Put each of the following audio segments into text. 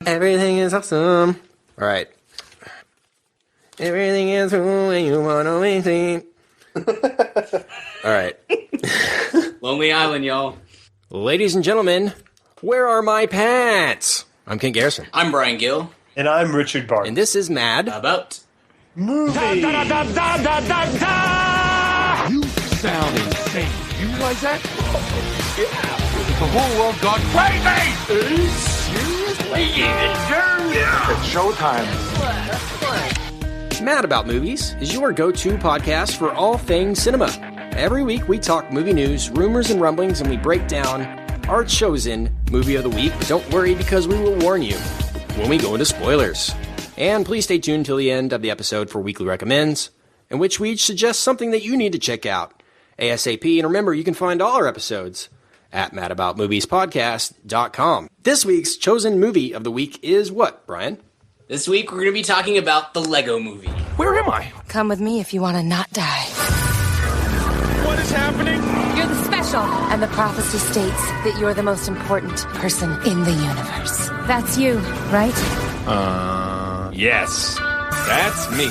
Everything is awesome. All right. Everything is cool and you want to maintain. All right. Lonely Island, y'all. Ladies and gentlemen, where are my pants? I'm Ken Garrison. I'm Brian Gill. And I'm Richard Barton. And this is Mad About Movie. You sound insane. You realize that? The whole world gone crazy! Seriously? Yeah. It's showtime. Mad About Movies is your go-to podcast for all things cinema. Every week we talk movie news, rumors, and rumblings, and we break down our chosen movie of the week. But don't worry, because we will warn you when we go into spoilers. And please stay tuned till the end of the episode for Weekly Recommends, in which we each suggest something that you need to check out ASAP. And remember, you can find all our episodes at madaboutmoviespodcast.com. This week's chosen movie of the week is what, Brian? this week, we're going to be talking about the Lego Movie. Where am I? Come with me if you want to not die. What is happening? You're the special, and the prophecy states that you're the most important person in the universe. That's you, right? Yes. That's me.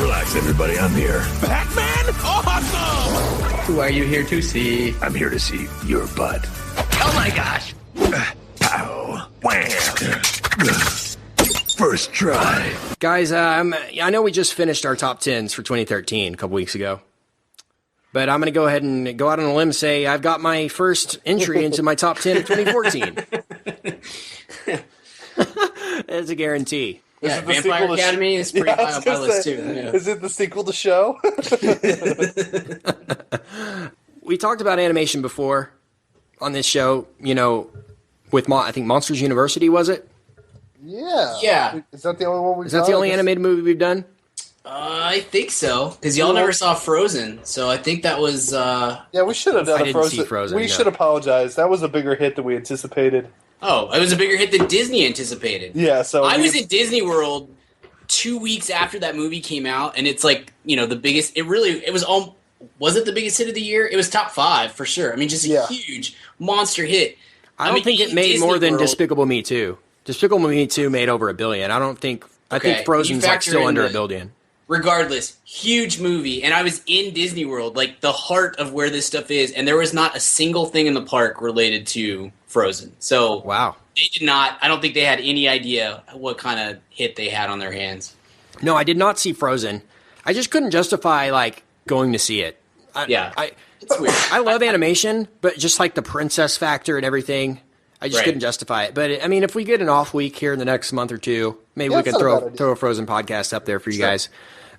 Relax, everybody. I'm here. Batman? Awesome! Who are you here to see? I'm here to see your butt. Oh my gosh! Pow. Wham. First try. Guys, I know we just finished our top 10s for 2013 a couple weeks ago. But I'm going to go ahead and go out on a limb and say I've got my first entry into my top 10 of 2014. That's a guarantee. Yeah, Vampire Academy is pretty high on my list, too. Yeah. Is it the sequel to Show? We talked about animation before on this show, you know, with, I think, Monsters University, was it? Yeah. Yeah. Is that the only one we've Is that the only animated movie we've done? I think so, because y'all never saw Frozen, so I think that was... Yeah, we should have done I a didn't Frozen. see Frozen, We no. should apologize. That was a bigger hit than we anticipated. Oh, it was a bigger hit than Disney anticipated. Yeah, so... I was at Disney World 2 weeks after that movie came out, and it's like, you know, the biggest... Was it the biggest hit of the year? It was top 5, for sure. I mean, just a huge monster hit. I don't think it made more than Despicable Me 2. Despicable Me 2 made over $1 billion. I think Frozen's like still under $1 billion. Regardless, huge movie, and I was in Disney World, like the heart of where this stuff is, and there was not a single thing in the park related to Frozen. So Wow. They did not. I don't think they had any idea what kind of hit they had on their hands. No, I did not see Frozen. I just couldn't justify, like, going to see it. It's weird. I love animation, but just like the princess factor and everything, I just couldn't justify it. But, I mean, if we get an off week here in the next month or two, maybe we could throw a Frozen podcast up there for you guys.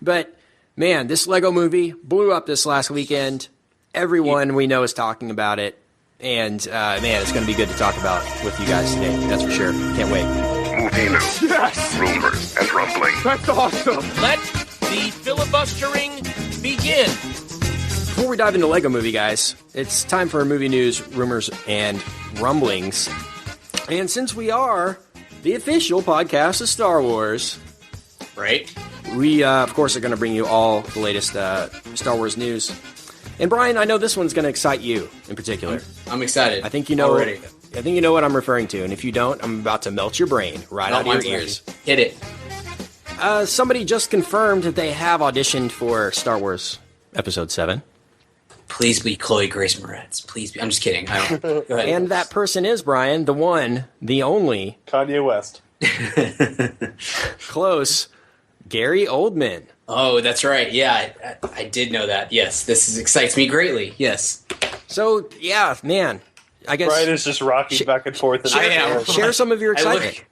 But, man, this Lego movie blew up this last weekend. Everyone we know is talking about it. And, man, it's going to be good to talk about with you guys today. That's for sure. Can't wait. Movie news. Yes! Rumors and rumblings. That's awesome! Let the filibustering begin. Before we dive into Lego Movie, guys, it's time for movie news, rumors, and rumblings. And since we are the official podcast of Star Wars, Right? we, of course, are going to bring you all the latest Star Wars news. And Brian, I know this one's going to excite you in particular. I'm excited. I think you know already. I think you know what I'm referring to, and if you don't, I'm about to melt your brain right out of your ears. Hit it. Somebody just confirmed that they have auditioned for Star Wars Episode 7. Please be Chloe Grace Moretz. Please be. I'm just kidding. I don't. Go ahead. And that person is, Brian, the one, the only, Kanye West. close, Gary Oldman. Oh, that's right. Yeah, I did know that. Yes, this excites me greatly. Yes. So, yeah, man, I guess Brian is just rocking back and forth. I am. share some of your excitement.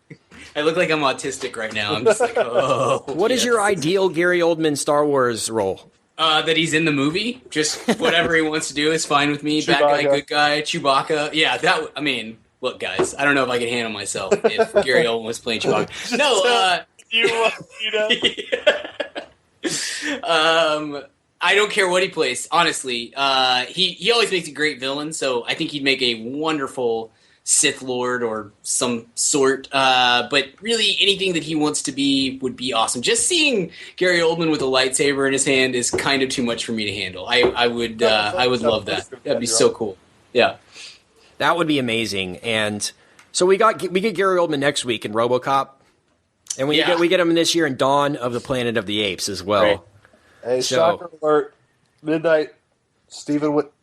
I look like I'm autistic right now. I'm just like, oh. What is your ideal Gary Oldman Star Wars role? That he's in the movie. Just whatever he wants to do is fine with me. Bad guy, good guy, Chewbacca. Yeah, I mean, look, guys, I don't know if I can handle myself if Gary Oldman was playing Chewbacca. No, you know. I don't care what he plays, honestly. He always makes a great villain, so I think he'd make a wonderful Sith Lord or some sort. But really, anything that he wants to be would be awesome. Just seeing Gary Oldman with a lightsaber in his hand is kind of too much for me to handle. I would love that. That'd be so cool. Yeah. That would be amazing. And So we get Gary Oldman next week in RoboCop, and we get him this year in Dawn of the Planet of the Apes as well. Right. Hey, shocker alert! Midnight.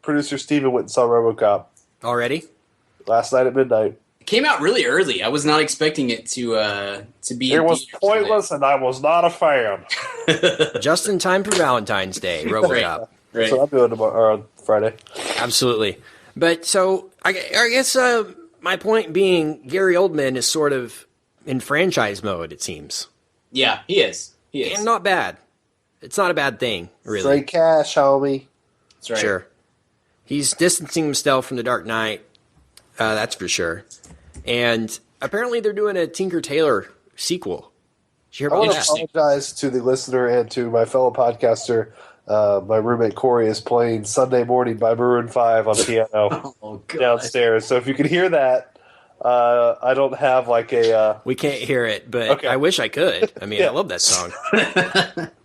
Producer Steven went and saw RoboCop Already? last night at midnight. It came out really early. I was not expecting it to be. It was pointless, and I was not a fan. Just in time for Valentine's Day, RoboCop. Right. So I'm doing tomorrow on Friday. Absolutely. But so I guess my point being, Gary Oldman is sort of in franchise mode, it seems. Yeah, he is. And not bad. It's not a bad thing, really. Straight cash, homie. That's right. Sure. He's distancing himself from The Dark Knight. That's for sure. And apparently they're doing a Tinker Tailor sequel. Did you hear I about want to that? apologize to the listener and to my fellow podcaster. My roommate Corey is playing Sunday Morning by Maroon 5 on piano downstairs. So if you can hear that, I don't have like a... We can't hear it, but I wish I could. I mean, I love that song.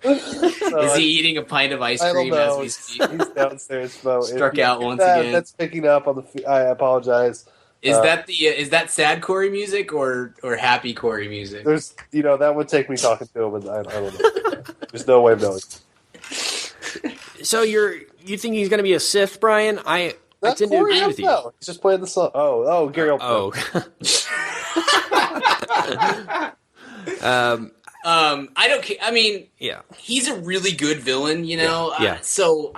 Is he eating a pint of ice cream as we speak? He's downstairs. So Struck out once again. That's picking up on the... I apologize. Is that sad Corey music or happy Corey music? There's, that would take me talking to him, and I don't know. There's no way of knowing. So you think he's going to be a Sith, Brian? I tend to agree with you. No, he's just playing the song. Oh, Gary Oldman. I don't care. I mean, yeah, he's a really good villain, Yeah. So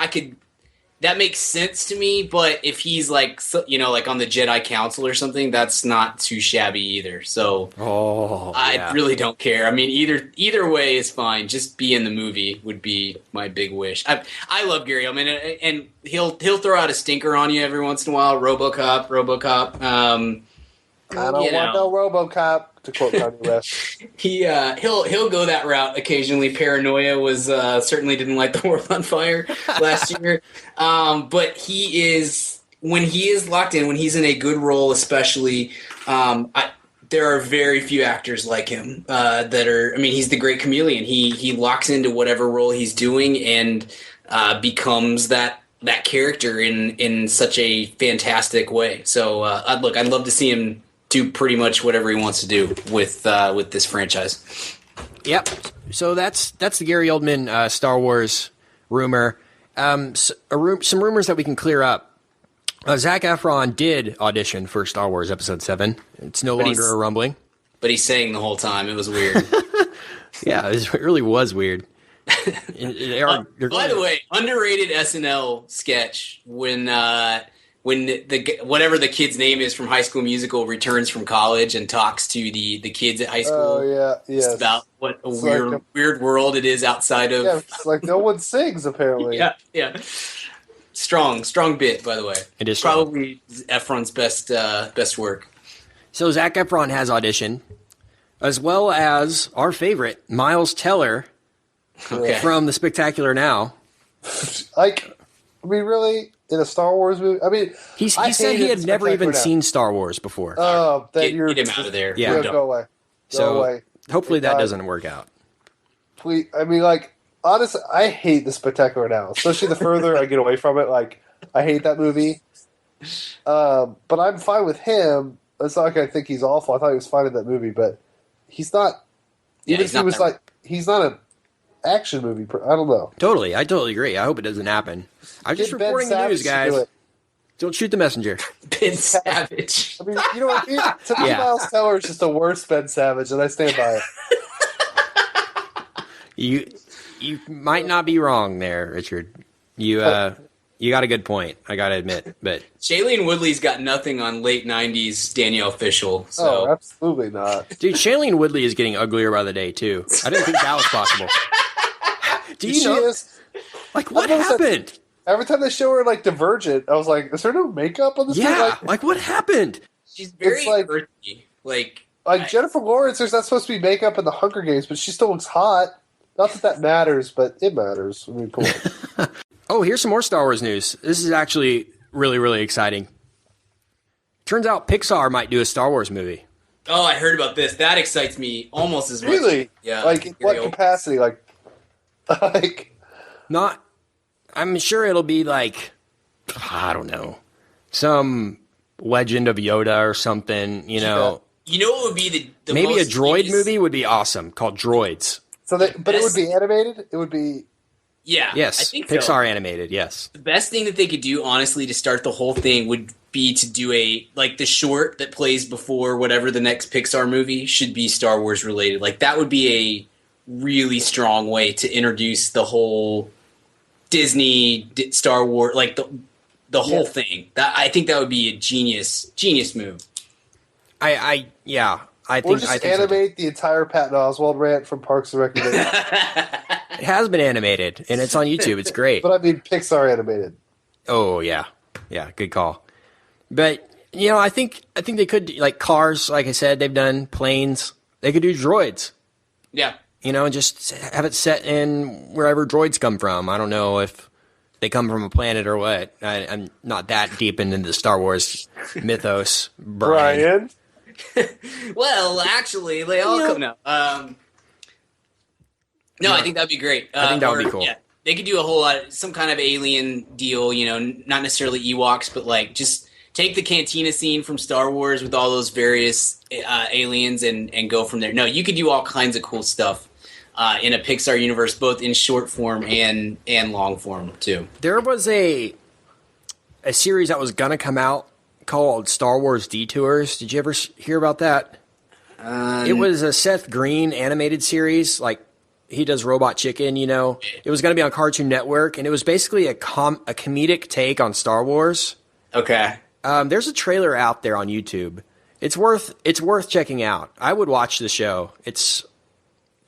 that makes sense to me. But if he's like on the Jedi Council or something, that's not too shabby either. So I really don't care. I mean, either way is fine. Just be in the movie would be my big wish. I love Gary Oldman, and he'll throw out a stinker on you every once in a while. RoboCop. I don't want no RoboCop, to quote Kanye West. He'll go that route occasionally. Paranoia was certainly didn't light the world on fire last year, but when he is locked in, when he's in a good role, especially. There are very few actors like him that are. I mean, he's the great chameleon. He locks into whatever role he's doing and becomes that character in such a fantastic way. So I'd love to see him do pretty much whatever he wants to do with this franchise. Yep. So that's the Gary Oldman Star Wars rumor. Some rumors that we can clear up. Zac Efron did audition for Star Wars Episode 7. It's no longer a rumbling. But he sang the whole time. It was weird. Yeah, it really was weird. By the way, underrated SNL sketch when whatever the kid's name is from High School Musical returns from college and talks to the kids at high school. Oh yeah, yes. Just about what a weird world it is outside of. Yeah, it's like no one sings apparently. Yeah. Strong bit, by the way. It is probably Efron's best work. So Zac Efron has auditioned, as well as our favorite Miles Teller from The Spectacular Now. Really in a Star Wars movie? I mean, he said he had never even seen Star Wars before. Oh, get him out of there. Yeah, go away. Go away. Hopefully that doesn't work out. Please, I mean, honestly, I hate The Spectacular Now, especially the further I get away from it. I hate that movie. But I'm fine with him. It's not like I think he's awful. I thought he was fine in that movie, but he's not. Even if he was he's not an action movie. I don't know. Totally, I totally agree. I hope it doesn't happen. I'm just reporting the news, guys. Don't shoot the messenger. Ben Savage. I mean, you know what? To me, Miles Teller is just the worst Ben Savage, and I stand by it. You might not be wrong there, Richard. You got a good point, I gotta admit. But Shailene Woodley's got nothing on late '90s Danielle Fishel. So. Oh, absolutely not. Dude, Shailene Woodley is getting uglier by the day too. I didn't think that was possible. Do you know? What happened? Every time they show her Divergent, I was like, "Is there no makeup on this?" Yeah, what happened? She's very earthy. Jennifer Lawrence. There's not supposed to be makeup in the Hunger Games, but she still looks hot. Not that matters, but it matters. I mean, come on. Oh, here's some more Star Wars news. This is actually really, really exciting. Turns out Pixar might do a Star Wars movie. Oh, I heard about this. That excites me almost as much. Really? Yeah. In what capacity? I'm sure it'll be I don't know, some Legend of Yoda or something, you know. You know what would be the Maybe a most droid genius- movie would be awesome, called Droids. So, but it would be animated. It would be. Yeah, Yes, I think Pixar so. animated, yes. The best thing that they could do, honestly, to start the whole thing would be to do the short that plays before whatever the next Pixar movie should be Star Wars related. Like, that would be a really strong way to introduce the whole Disney Star Wars, like the whole thing. I think that would be a genius move. I think Or just I think so. animate the entire Patton Oswalt rant from Parks and Recreation. It has been animated, and it's on YouTube. It's great. But I mean Pixar animated. Oh yeah, good call. But you know, I think they could do, like cars. Like I said, they've done planes. They could do droids. Yeah. You know, and just have it set in wherever droids come from. I don't know if they come from a planet or what. I'm not that deep into the Star Wars mythos, Brian. Well, actually, they all come now. No, I think that'd be great. I think that would be cool. Yeah, they could do a whole lot, some kind of alien deal. You know, not necessarily Ewoks, but like just take the cantina scene from Star Wars with all those various aliens and go from there. No, you could do all kinds of cool stuff in a Pixar universe, both in short form and long form too. There was a series that was gonna come out called Star Wars Detours. Did you ever hear about that? It was a Seth Green animated series, like he does Robot Chicken, you know. It was going to be on Cartoon Network, and it was basically a comedic take on Star Wars. Okay. There's a trailer out there on YouTube. It's worth checking out. I would watch the show. It's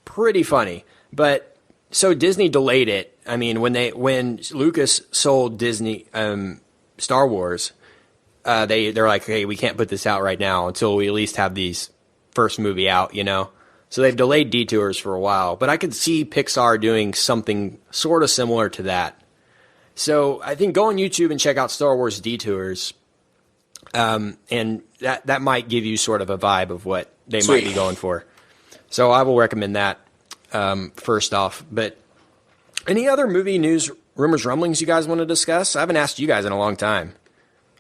pretty funny. But so Disney delayed it. I mean, when Lucas sold Disney Star Wars, they're like, hey, we can't put this out right now until we at least have these first movie out, you know. So they've delayed Detours for a while, but I could see Pixar doing something sort of similar to that. So I think go on YouTube and check out Star Wars Detours, and that might give you sort of a vibe of what they might be going for. So I will recommend that first off. But any other movie news, rumors, rumblings you guys want to discuss? I haven't asked you guys in a long time.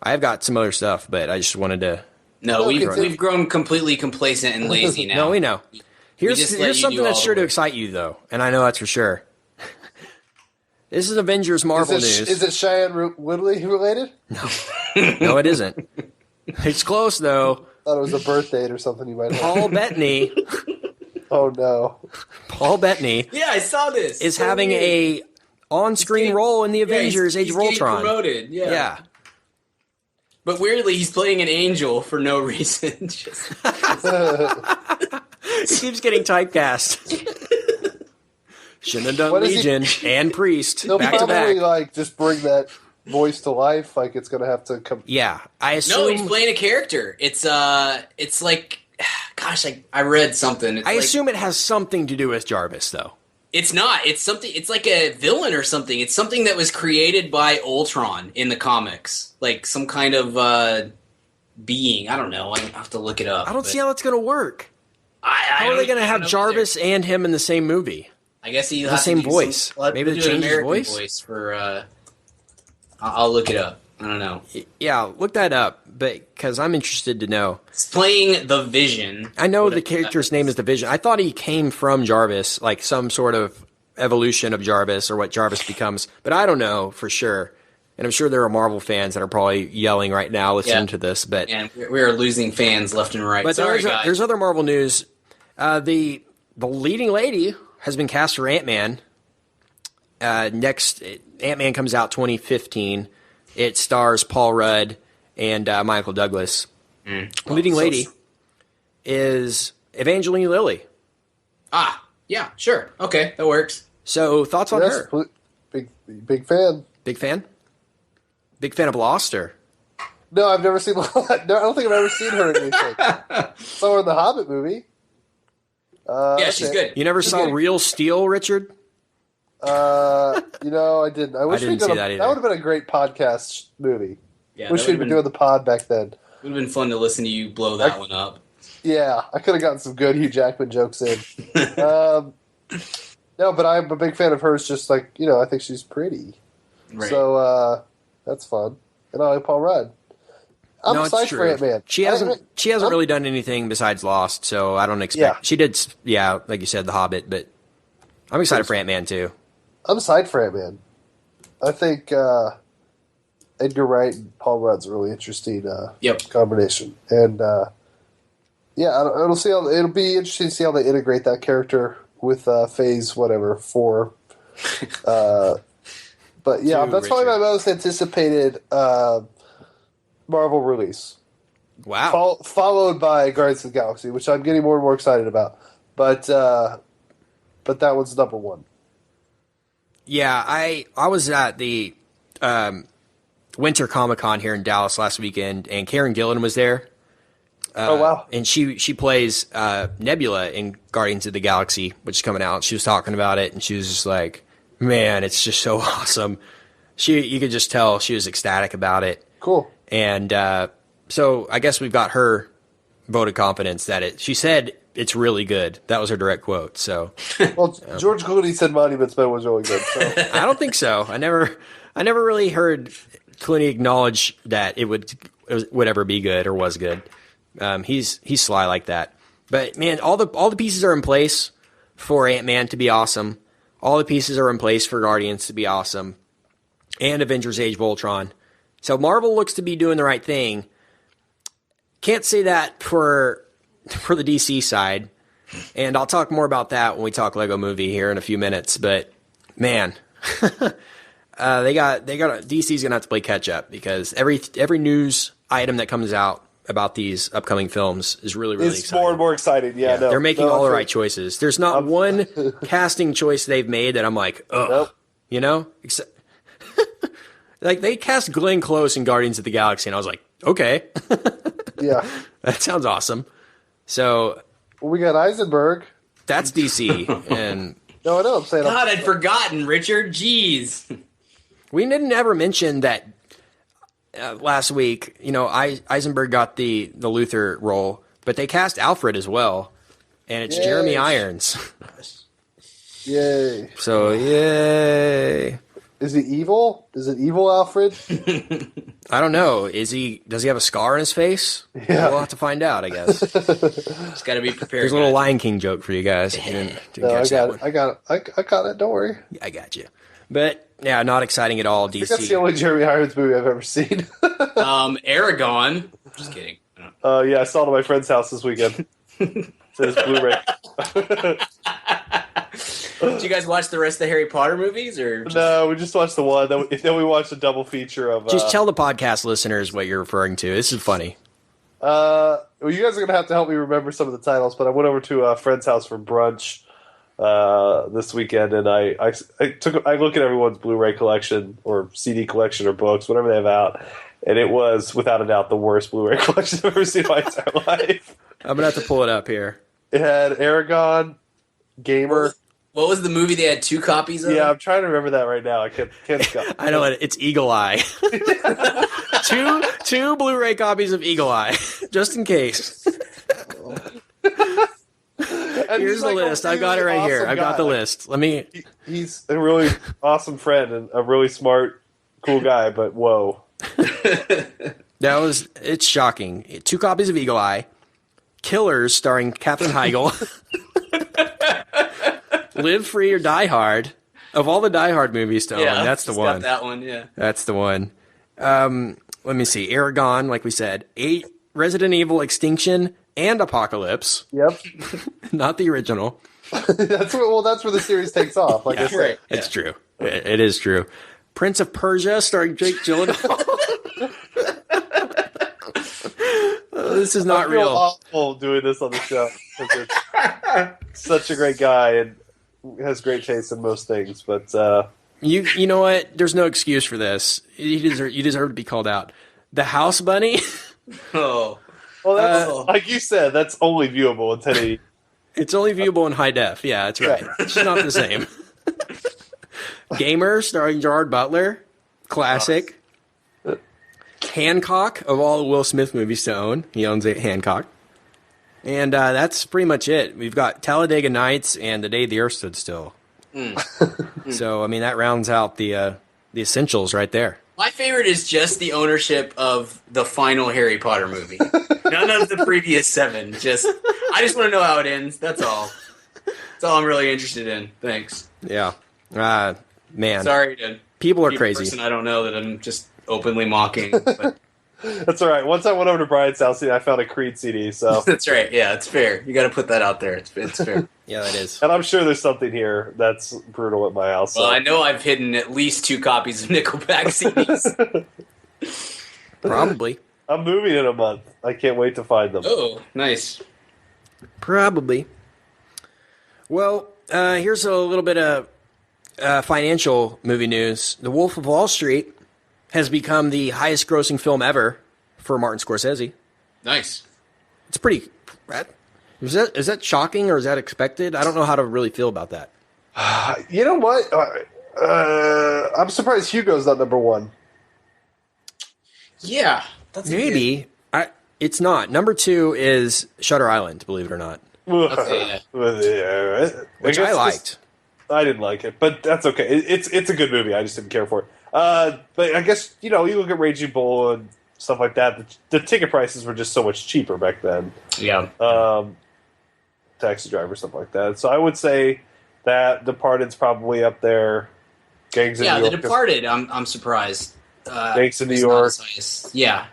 I've got some other stuff, but I just wanted to... No, we've grown completely complacent and lazy now. No, we know. Here's something that's sure to work. excite you, though, and I know that's for sure. This is Avengers Marvel news. Is it Cheyenne Woodley related? No, it isn't. It's close, though. I thought it was a birth date or something you might have. Paul Bettany. Oh, no. Paul Bettany Yeah, I saw this. is having a on-screen role in the Avengers Age of Ultron. Promoted, yeah. But weirdly, he's playing an angel for no reason. Just... He keeps getting typecast. Shouldn't have done Legion and Priest They'll back to probably back. just bring that voice to life. Like it's gonna have to come. Yeah, I assume. No, he's playing a character. It's like, gosh, I read something. I assume it has something to do with Jarvis, though. It's not. It's something. It's like a villain or something. It's something that was created by Ultron in the comics, like some kind of being. I don't know. I have to look it up. I don't see how it's going to work. How are they going to have Jarvis and him in the same movie? I guess he'll the have same to do voice. Maybe they change his voice. voice For. I'll look it up. I don't know. Yeah, look that up, because I'm interested to know. It's playing the Vision. I know the character's name is the Vision. I thought he came from Jarvis, like some sort of evolution of Jarvis or what Jarvis becomes, but I don't know for sure. And I'm sure there are Marvel fans that are probably yelling right now listening to this. But and we are losing fans left and right. But Sorry, there's other Marvel news. The leading lady has been cast for Ant-Man. Next, Ant-Man comes out 2015. It stars Paul Rudd and Michael Douglas. Leading lady is Evangeline Lilly. Yeah, sure. Okay, that works. So, thoughts on her? Big fan. Big fan? Big fan of Lost, or? No, I've never seen. No, I don't think I've ever seen her in anything. Saw her in the Hobbit movie. Yeah, she's good. You never saw Real Steel, Richard? I didn't. I wish didn't see that either. That would have been a great podcast movie. Yeah, wish we'd been doing the pod back then. Would have been fun to listen to you blow that one up. Yeah, I could have gotten some good Hugh Jackman jokes in. No, but I'm a big fan of hers. Just like I think she's pretty. Right. So that's fun, and I like Paul Rudd. I'm No, it's psyched for true. Ant-Man. She hasn't really done anything besides Lost, so I don't expect. Yeah. She did, yeah, like you said, The Hobbit, but I'm excited for Ant-Man too. I'm psyched for Ant-Man. I think Edgar Wright and Paul Rudd's a really interesting combination, and it'll be interesting to see how they integrate that character with Phase 4. But yeah, that's probably my most anticipated Marvel release. Wow. Followed by Guardians of the Galaxy, which I'm getting more and more excited about. But that one's number one. Yeah, I was at the Winter Comic-Con here in Dallas last weekend, and Karen Gillan was there. Oh, wow. And she plays Nebula in Guardians of the Galaxy, which is coming out. She was talking about it, and she was just like, man, it's just so awesome. You could just tell she was ecstatic about it. Cool. And so I guess we've got her vote of confidence that she said it's really good. That was her direct quote. So, well, George Clooney said Monuments Men was really good. So. I don't think so. I never really heard Clooney acknowledge that it would ever be good or was good. He's sly like that. But man, all the pieces are in place for Ant-Man to be awesome. All the pieces are in place for Guardians to be awesome, and Avengers: Age of Ultron. So Marvel looks to be doing the right thing. Can't say that for the DC side, and I'll talk more about that when we talk Lego Movie here in a few minutes. But man, DC's gonna have to play catch up because every news item that comes out about these upcoming films is really exciting. It's more and more exciting. Yeah, no, they're making all the right choices. There's not one casting choice they've made that I'm like, ugh, nope. You know, like they cast Glenn Close in Guardians of the Galaxy, and I was like, okay, yeah, that sounds awesome. So we got Eisenberg. That's DC, and no, I know. I'm saying, God, I'd forgotten, Richard. Jeez, we didn't ever mention that. Last week, Eisenberg got the Luthor role, but they cast Alfred as well, and it's Jeremy Irons. Yay! So yay! Is he evil? Is it evil Alfred? I don't know. Does he have a scar on his face? Yeah, we'll have to find out. I guess. Just got to be prepared. There's a little Lion King joke for you guys. If you didn't catch that one. I got it. Don't worry. I got you. But yeah, not exciting at all. DC. That's the only Jeremy Irons movie I've ever seen. Aragon. Just kidding. Yeah, I saw it at my friend's house this weekend. It's his Blu-ray. Did you guys watch the rest of the Harry Potter movies, or no? We just watched the one. Then we watched a double feature of. Just tell the podcast listeners what you're referring to. This is funny. Well, you guys are gonna have to help me remember some of the titles, but I went over to a friend's house for brunch this weekend, and I look at everyone's Blu-ray collection or CD collection or books, whatever they have out, and it was without a doubt the worst Blu-ray collection I've ever seen in my entire life. I'm gonna have to pull it up here. It had Aragon, Gamer. What was the movie they had 2 copies of? Yeah, I'm trying to remember that right now. I can't. I know it. It's Eagle Eye. two Blu-ray copies of Eagle Eye, just in case. Here's the list. I got it right here. I've got the list. Let me. He's a really awesome friend and a really smart, cool guy. But whoa, it's shocking. 2 copies of Eagle Eye, Killers starring Katherine Heigl, Live Free or Die Hard. Of all the Die Hard movies to own, that's the one. Got that one, yeah. That's the one. Let me see. Aragon, like we said, 8 Resident Evil Extinction and Apocalypse. Yep. Not the original. That's where the series takes off. Like I said, it's true. It is true. Prince of Persia, starring Jake Gyllenhaal. This is not real. Awful doing this on the show. It's such a great guy and has great taste in most things, but you know what? There's no excuse for this. You deserve to be called out. The House Bunny. Oh. Well, that's, like you said, that's only viewable in 1080. It's only viewable in high def. Yeah, that's right. It's not the same. Gamer, starring Gerard Butler. Classic. Hancock, of all the Will Smith movies to own. He owns a Hancock. And that's pretty much it. We've got Talladega Nights and The Day the Earth Stood Still. So, I mean, that rounds out the essentials right there. My favorite is just the ownership of the final Harry Potter movie. None of the previous 7. I just want to know how it ends. That's all. That's all I'm really interested in. Thanks. Yeah. Man. Sorry to people are be a crazy. person I don't know that I'm just openly mocking. But That's all right. Once I went over to Brian's house, I found a Creed CD. So that's right. Yeah, it's fair. You got to put that out there. It's fair. Yeah, that is. and I'm sure there's something here that's brutal at my house. So. Well, I know I've hidden at least 2 copies of Nickelback CDs. Probably. I'm moving in a month. I can't wait to find them. Oh, nice. Probably. Well, here's a little bit of financial movie news. The Wolf of Wall Street has become the highest grossing film ever for Martin Scorsese. Nice. It's pretty... Is that shocking or is that expected? I don't know how to really feel about that. You know what? I'm surprised Hugo's not number 1. Yeah. That's Maybe. It's not. Number 2 is Shutter Island, believe it or not. Okay. Which I liked. I didn't like it, but that's okay. It's a good movie. I just didn't care for it. But I guess, you look at Raging Bull and stuff like that. The ticket prices were just so much cheaper back then. Yeah. Taxi Driver, stuff like that. So I would say that Departed's probably up there. Gangs in New York. The Departed, I'm surprised. Gangs in New is York. not as nice. Yeah.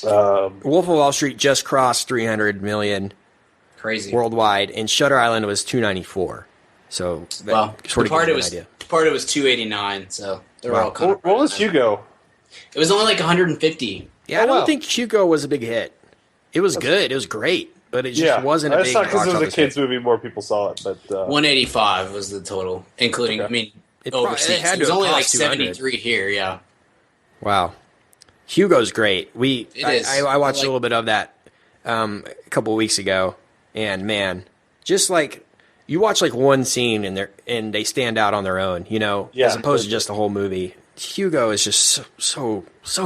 Wolf of Wall Street just crossed 300 million Crazy. worldwide, and Shutter Island was 294. So that sort of gives you an idea. Departed was 289, so they were all kind of... What was Hugo? It was only like 150. Yeah, I don't think Hugo was a big hit. It was good. It was great, but it just wasn't a big not because box it was a office kids' hit. movie. More people saw it, but 185 was the total, including, overseas. had it was to have only like cost 200. 73 here, yeah. Wow. Hugo's great. I watched a little bit of that a couple of weeks ago, and man, just like you watch like one scene and they stand out on their own, as opposed to just the whole movie. Hugo is just so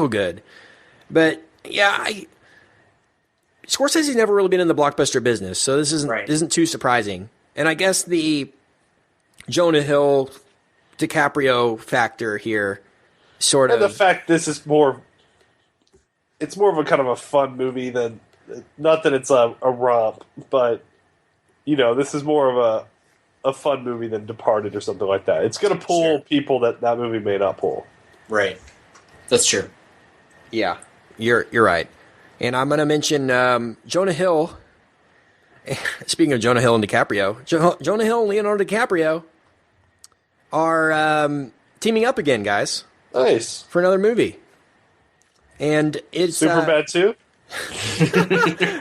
good. But yeah, Scorsese's never really been in the blockbuster business, so this isn't too surprising. And I guess the Jonah Hill DiCaprio factor here sort of the fact this is it's more of a kind of a fun movie than, not that it's a romp, but this is more of a fun movie than Departed or something like that. It's going to pull people that movie may not pull. Right. That's true. Yeah, you're right. And I'm going to mention Jonah Hill. Speaking of Jonah Hill and DiCaprio, Jonah Hill and Leonardo DiCaprio are teaming up again, guys. Nice. For another movie. And it's... Superbad 2?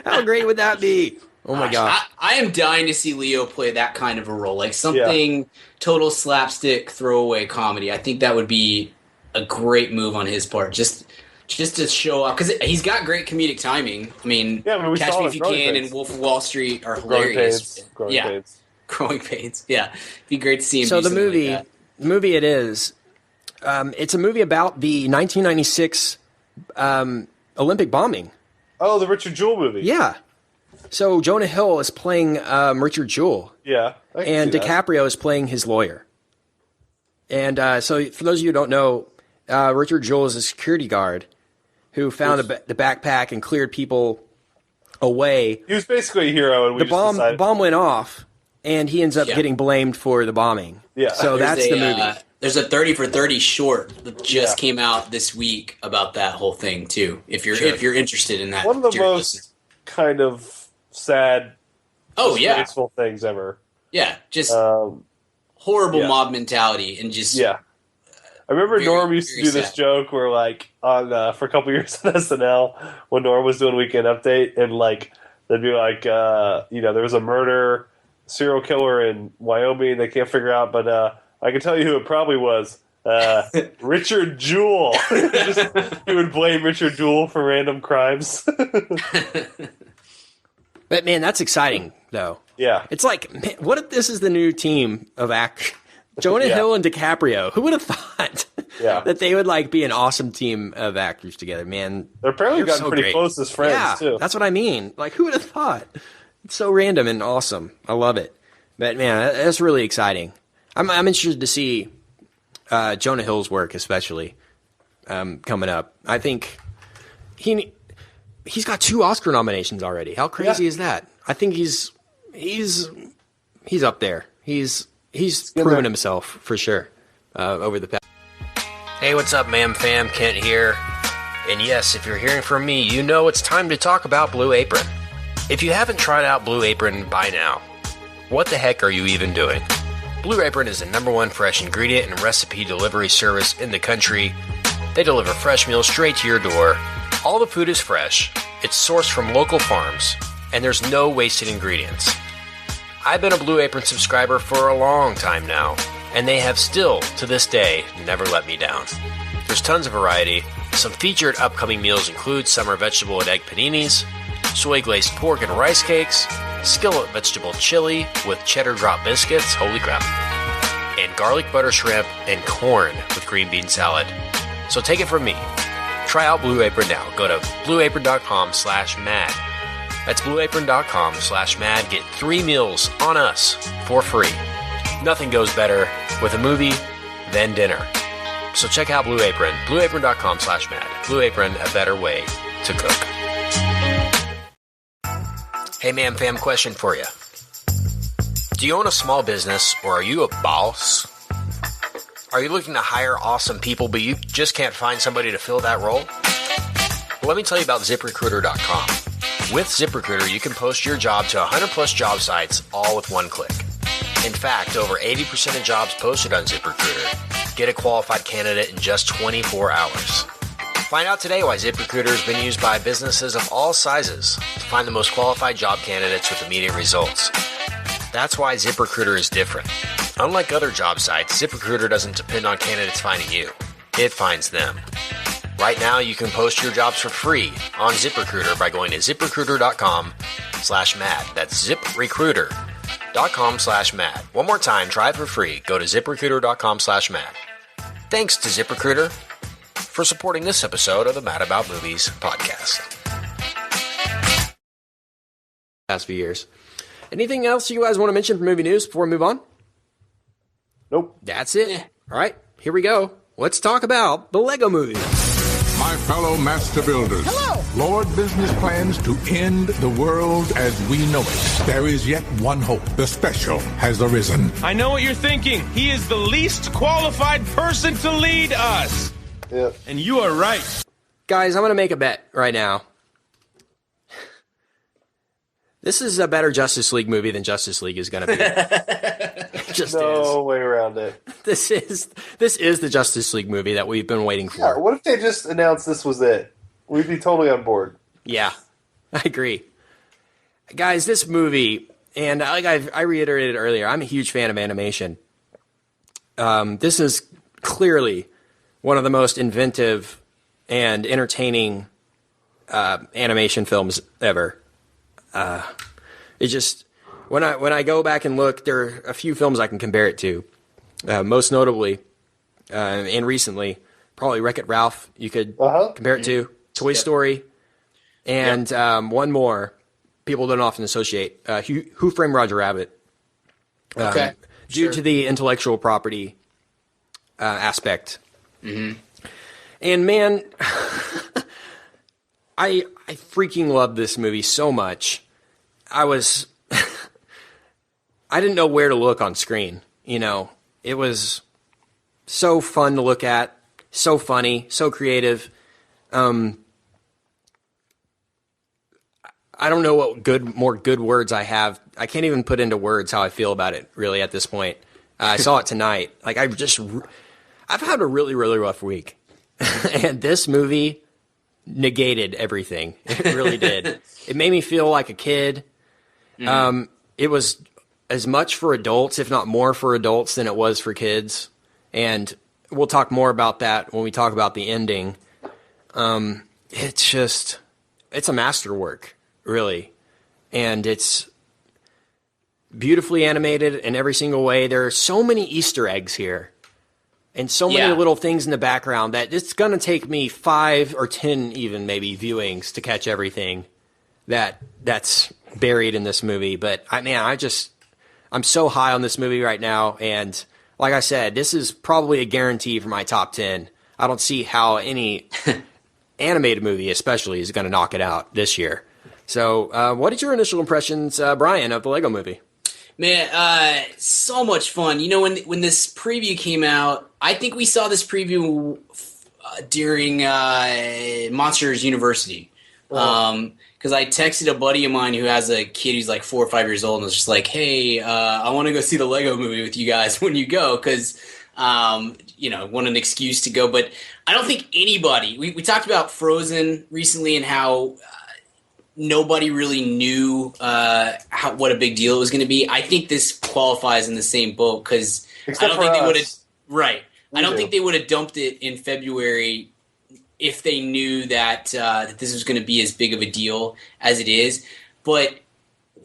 How great would that be? Oh my God. I am dying to see Leo play that kind of a role. Like something total slapstick throwaway comedy. I think that would be a great move on his part. Just to show off. Because he's got great comedic timing. I mean, Catch Me If You Can and Wolf of Wall Street are hilarious. Growing Pains. Growing Pains. Yeah. It'd be great to see him So do the something like that. movie it is, it's a movie about the 1996 Olympic bombing. Oh, the Richard Jewell movie. Yeah. So Jonah Hill is playing Richard Jewell. Yeah. And DiCaprio is playing his lawyer. And so for those of you who don't know, Richard Jewell is a security guard who found the backpack and cleared people away. He was basically a hero, and the bomb went off, and he ends up getting blamed for the bombing. Yeah. So that's the movie. There's a 30 for 30 short that just came out this week about that whole thing too. If you're interested in that, one of the most kind of sad, disgraceful things ever. Yeah, just horrible mob mentality and just I remember Norm used to do this joke where for a couple years on SNL when Norm was doing Weekend Update and they'd be like there was a murder serial killer in Wyoming they can't figure out, but I can tell you who it probably was. Richard Jewell. He would blame Richard Jewell for random crimes. But man, that's exciting, though. Yeah. It's like, man, what if this is the new team of act? Jonah Hill and DiCaprio. Who would have thought that they would be an awesome team of actors together? Man, they're apparently gotten pretty close as friends too. That's what I mean. Who would have thought? It's so random and awesome. I love it. But man, that's really exciting. I'm interested to see Jonah Hill's work, especially coming up. I think he's got 2 Oscar nominations already. How crazy is that? I think he's up there. He's proven himself for sure over the past. Hey, what's up, Ma'am Fam? Kent here. And yes, if you're hearing from me, you know it's time to talk about Blue Apron. If you haven't tried out Blue Apron by now, what the heck are you even doing? Blue Apron is the #1 fresh ingredient and recipe delivery service in the country. They deliver fresh meals straight to your door. All the food is fresh, it's sourced from local farms, and there's no wasted ingredients. I've been a Blue Apron subscriber for a long time now, and they have still, to this day, never let me down. There's tons of variety. Some featured upcoming meals include summer vegetable and egg paninis, soy glazed pork and rice cakes, skillet vegetable chili with cheddar drop biscuits, holy crap, and garlic butter shrimp and corn with green bean salad. So take it from me. Try out Blue Apron now. Go to blueapron.com/mad. That's blueapron.com/mad. Get 3 meals on us for free. Nothing goes better with a movie than dinner. So check out Blue Apron. blueapron.com/mad. Blue Apron, a better way to cook. Hey, Ma'am Fam, question for you. Do you own a small business, or are you a boss? Are you looking to hire awesome people, but you just can't find somebody to fill that role? Well, let me tell you about ZipRecruiter.com. With ZipRecruiter, you can post your job to 100+ job sites, all with one click. In fact, over 80% of jobs posted on ZipRecruiter get a qualified candidate in just 24 hours. Find out today why ZipRecruiter has been used by businesses of all sizes to find the most qualified job candidates with immediate results. That's why ZipRecruiter is different. Unlike other job sites, ZipRecruiter doesn't depend on candidates finding you. It finds them. Right now, you can post your jobs for free on ZipRecruiter by going to ZipRecruiter.com/mad. That's ZipRecruiter.com/mad. One more time, try it for free. Go to ZipRecruiter.com/mad. Thanks to ZipRecruiter for supporting this episode of the Mad About Movies podcast. Past few years. Anything else you guys want to mention for movie news before we move on? Nope. That's it. All right, here we go. Let's talk about the Lego Movie. My fellow master builders. Hello. Lord business plans to end the world as we know it. There is yet one hope. The special has arisen. I know what you're thinking. He is the least qualified person to lead us. Yep. And you are right. Guys, I'm going to make a bet right now. This is a better Justice League movie than Justice League is going to be. It just No way around it. This is the Justice League movie that we've been waiting for. Yeah, what if they just announced this was it? We'd be totally on board. Yeah, I agree. Guys, this movie, and like I reiterated earlier, I'm a huge fan of animation. This is clearly one of the most inventive and entertaining animation films ever. It just when I go back and look, there are a few films I can compare it to. Most notably, and recently, probably Wreck-It Ralph. You could compare it to Toy Story, and one more people don't often associate Who Framed Roger Rabbit. Due to the intellectual property aspect. Mm-hmm. And man, I freaking love this movie so much. I didn't know where to look on screen. You know, it was so fun to look at, so funny, so creative. I don't know what more good words I have. I can't even put into words how I feel about it really at this point. I saw it tonight. Like I've had a really, really rough week. And this movie negated everything. It really did. It made me feel like a kid. Mm-hmm. It was as much for adults, if not more for adults, than it was for kids. And we'll talk more about that when we talk about the ending. It's a masterwork, really. And it's beautifully animated in every single way. There are so many Easter eggs here. And so many little things in the background that it's going to take me 5 or 10 even maybe viewings to catch everything that's buried in this movie. But I'm so high on this movie right now. And like I said, this is probably a guarantee for my top 10. I don't see how any animated movie especially is going to knock it out this year. So what is your initial impressions, Brian, of the Lego movie? Man, so much fun. You know, when this preview came out, I think we saw this preview during Monsters University. Because I texted a buddy of mine who has a kid who's like 4 or 5 years old and was just like, hey, I want to go see the Lego movie with you guys when you go because, want an excuse to go. But I don't think anybody – we talked about Frozen recently and how nobody really knew what a big deal it was going to be. I think this qualifies in the same boat because I don't think they would have – right. I don't think they would have dumped it in February if they knew that this was going to be as big of a deal as it is. But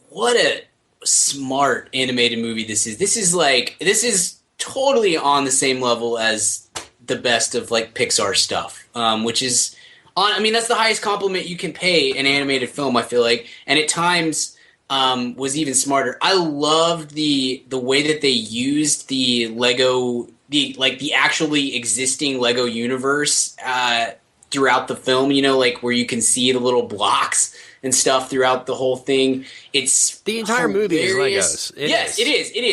what a smart animated movie this is. This is totally on the same level as the best of like Pixar stuff, which is that's the highest compliment you can pay an animated film, I feel like. And at times was even smarter. I loved the way that they used the Lego, the actually existing Lego universe throughout the film, where you can see the little blocks and stuff throughout the whole thing. It's the entire movie is Legos. It is.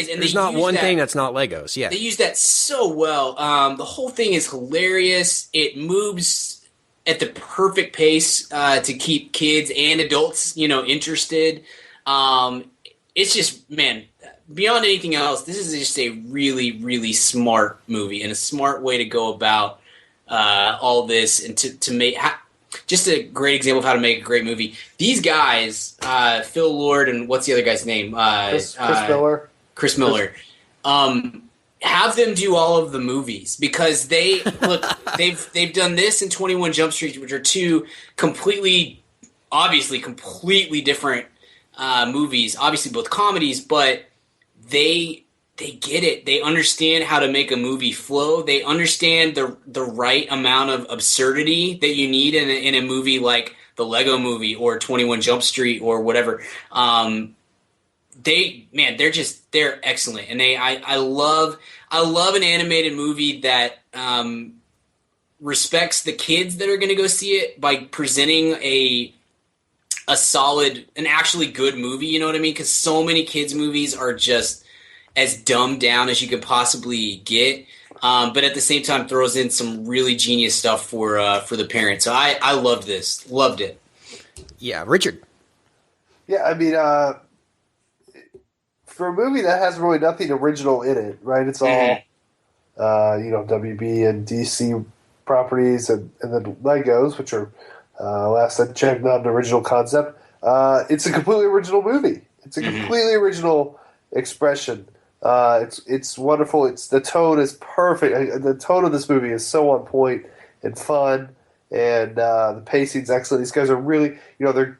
And there's not one thing that's not Legos. Yeah, they use that so well. The whole thing is hilarious. It moves at the perfect pace to keep kids and adults, interested. It's just, man, beyond anything else, this is just a really, really smart movie and a smart way to go about all this and to make just a great example of how to make a great movie. These guys, Phil Lord and what's the other guy's name? Chris Miller. Chris Miller. Have them do all of the movies because they've done this and 21 Jump Street, which are two obviously completely different movies, obviously both comedies, but they get it. They understand how to make a movie flow. They understand the right amount of absurdity that you need in a movie like the Lego Movie or 21 Jump Street or whatever. They're excellent, and I love an animated movie that respects the kids that are going to go see it by presenting a solid, an actually good movie. You know what I mean? Because so many kids movies are just as dumbed down as you could possibly get, but at the same time throws in some really genius stuff for the parents. So I loved this, loved it. Yeah, Richard. Yeah, I mean, for a movie that has really nothing original in it, right? It's all WB and DC properties, and then Legos, which are last I checked, not an original concept. It's a completely original movie. It's a completely original expression. It's wonderful. The tone is perfect. The tone of this movie is so on point and fun, and the pacing's excellent. These guys are really, the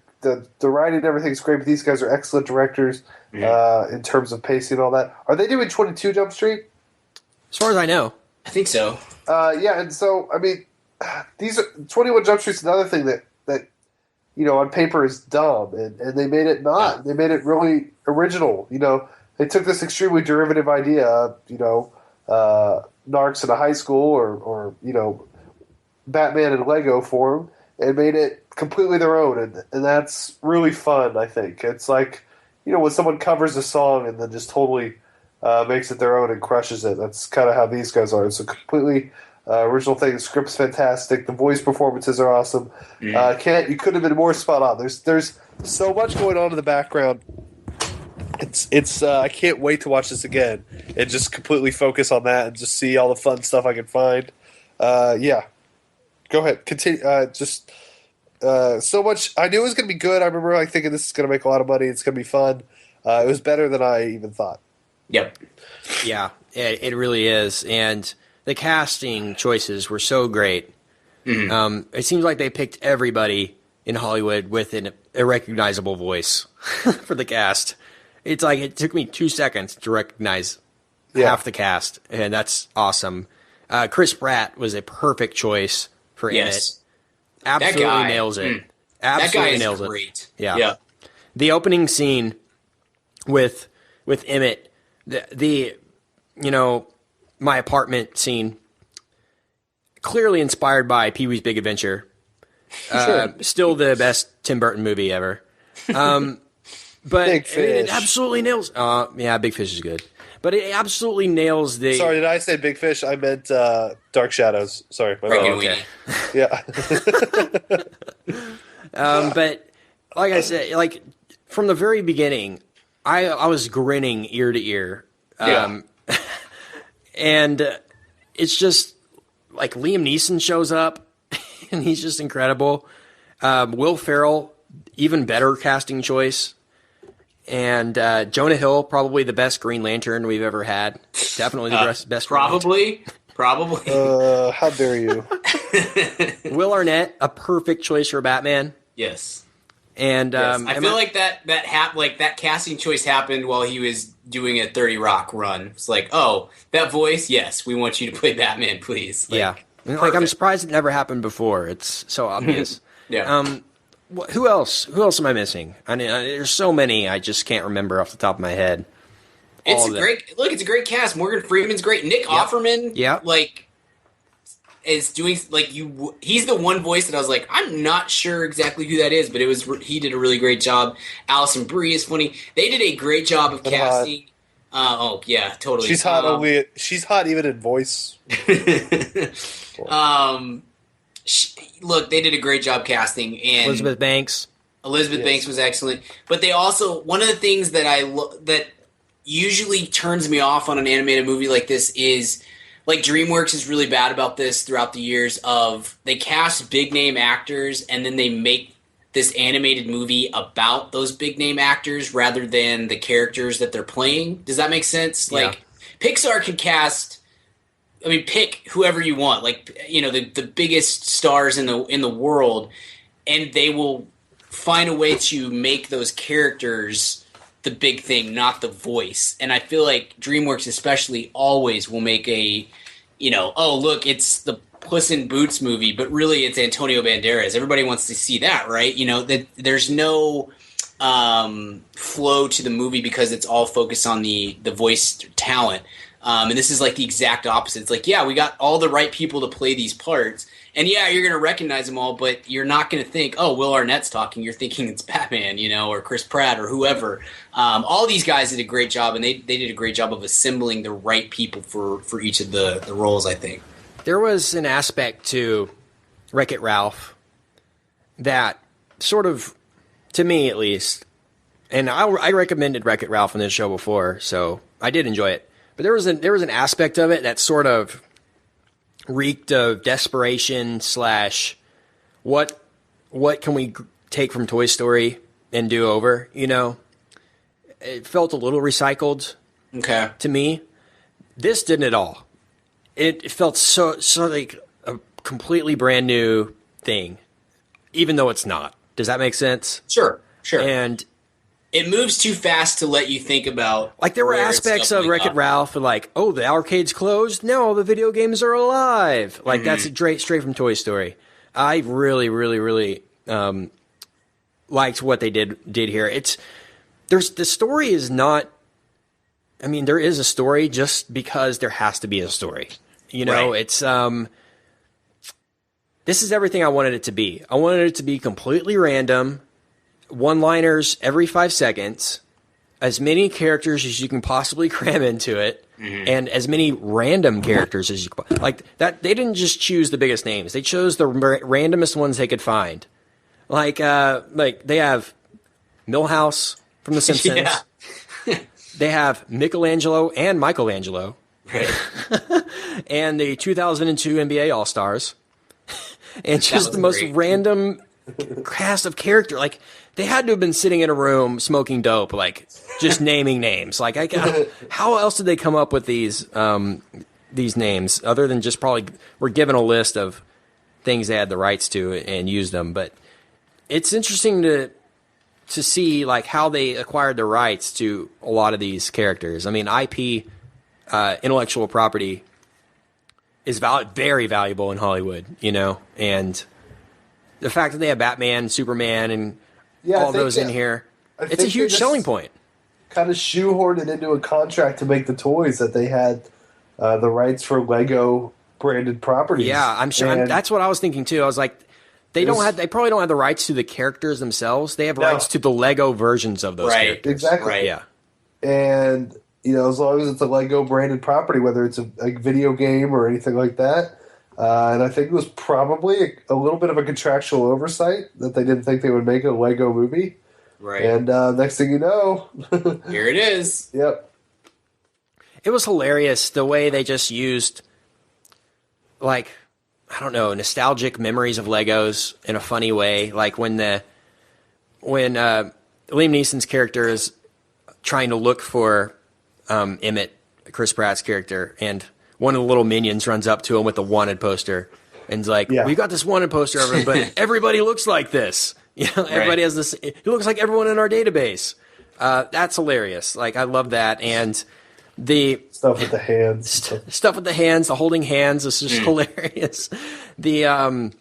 writing and everything's great, but these guys are excellent directors in terms of pacing and all that. Are they doing 22 Jump Street? As far as I know. I think so. Yeah, and so, I mean, 21 Jump Street's another thing that on paper is dumb, and they made it not. Yeah. They made it really original, They took this extremely derivative idea, narcs in a high school or Batman in Lego form, and made it completely their own, and that's really fun, I think. It's like, when someone covers a song and then just totally makes it their own and crushes it. That's kind of how these guys are. It's a completely original thing. The script's fantastic. The voice performances are awesome. You couldn't have been more spot on. There's so much going on in the background. It's I can't wait to watch this again and just completely focus on that and just see all the fun stuff I can find. Yeah. Go ahead. Continue. So much. I knew it was going to be good. I remember thinking this is going to make a lot of money. It's going to be fun. It was better than I even thought. Yep. Yeah, it really is. And the casting choices were so great. Mm-hmm. It seems like they picked everybody in Hollywood with a recognizable voice for the cast. It's like it took me 2 seconds to recognize half the cast, and that's awesome. Chris Pratt was a perfect choice for Emmett. Absolutely nails it. Absolutely nails it. Great. Yeah. The opening scene with Emmett, the my apartment scene, clearly inspired by Pee-wee's Big Adventure. Still the best Tim Burton movie ever. But Big Fish. it absolutely nails. Yeah, Big Fish is good, but it absolutely nails the. Sorry, did I say Big Fish? I meant Dark Shadows. Sorry, my bad. Okay. Yeah. But like I said, like from the very beginning, I was grinning ear to ear. And it's just like Liam Neeson shows up, and he's just incredible. Will Ferrell, even better casting choice. And Jonah Hill, probably the best Green Lantern we've ever had. Definitely the best. Probably. How dare you? Will Arnett, a perfect choice for Batman. Yes. And I feel like that casting choice happened while he was doing a 30 Rock run. It's like, oh, that voice, yes, we want you to play Batman, please. Like, Like I'm surprised it never happened before. It's so obvious. Yeah. Who else? Who else am I missing? I mean, there's so many I just can't remember off the top of my head. It's a great cast. Morgan Freeman's great. Nick Offerman, is doing he's the one voice that I was like, I'm not sure exactly who that is, but he did a really great job. Allison Brie is funny. They did a great job of casting. Totally. She's hot. She's hot even in voice. Look, they did a great job casting, and Elizabeth Banks was excellent. But they also, one of the things that that usually turns me off on an animated movie like this is, like, DreamWorks is really bad about this throughout the years of they cast big name actors and then they make this animated movie about those big name actors rather than the characters that they're playing. Does that make sense? Yeah. Like, Pixar can cast, I mean, pick whoever you want, like, you know, the biggest stars in the world, and they will find a way to make those characters the big thing, not the voice. And I feel like DreamWorks especially always will make a, you know, oh, look, it's the Puss in Boots movie, but really it's Antonio Banderas. Everybody wants to see that, right? You know, that there's no flow to the movie because it's all focused on the voice talent. And this is like the exact opposite. It's like, yeah, we got all the right people to play these parts. And yeah, you're going to recognize them all, but you're not going to think, oh, Will Arnett's talking. You're thinking it's Batman, you know, or Chris Pratt or whoever. All these guys did a great job, and they did a great job of assembling the right people for each of the roles, I think. There was an aspect to Wreck-It Ralph that sort of, to me at least, and I recommended Wreck-It Ralph on this show before, so I did enjoy it. But there was an aspect of it that sort of reeked of desperation / what can we take from Toy Story and do over, you know? It felt a little recycled to me. This didn't at all. It felt so like a completely brand new thing, even though it's not. Does that make sense? Sure. And it moves too fast to let you think about. Like, there were aspects of Wreck-It Ralph, like, oh, the arcade's closed? No, the video games are alive. Like, that's straight from Toy Story. I really, really, really liked what they did here. The story is not. I mean, there is a story just because there has to be a story. You know, right. It's this is everything I wanted it to be. I wanted it to be completely random. One-liners every 5 seconds, as many characters as you can possibly cram into it, and as many random characters as you can. Like that, they didn't just choose the biggest names; they chose the randomest ones they could find. Like they have Milhouse from The Simpsons. They have Michelangelo and Michelangelo, right? And the 2002 NBA All-Stars, and just the most random cast of character. Like, they had to have been sitting in a room smoking dope, like, just naming names. Like, how else did they come up with these names other than just probably were given a list of things they had the rights to and used them? But it's interesting to see, like, how they acquired the rights to a lot of these characters. I mean, IP, intellectual property, is very valuable in Hollywood, you know, and the fact that they have Batman, Superman, and all those in here, it's a huge selling point. Kind of shoehorned it into a contract to make the toys that they had the rights for Lego branded properties. Yeah, I'm sure. And That's what I was thinking too. I was like, they probably don't have the rights to the characters themselves. They have rights to the Lego versions of those characters. Exactly. Right. Yeah. And as long as it's a Lego branded property, whether it's a video game or anything like that. And I think it was probably a little bit of a contractual oversight that they didn't think they would make a Lego movie. Right. And next thing you know, here it is. Yep. It was hilarious the way they just used, like, I don't know, nostalgic memories of Legos in a funny way. Like when Liam Neeson's character is trying to look for Emmett, Chris Pratt's character, and one of the little minions runs up to him with a wanted poster and is like, "We got this wanted poster of him, but everybody looks like this. Everybody has this. He looks like everyone in our database." That's hilarious. Like, I love that. And the stuff with the hands, stuff with the hands, the holding hands is just hilarious. The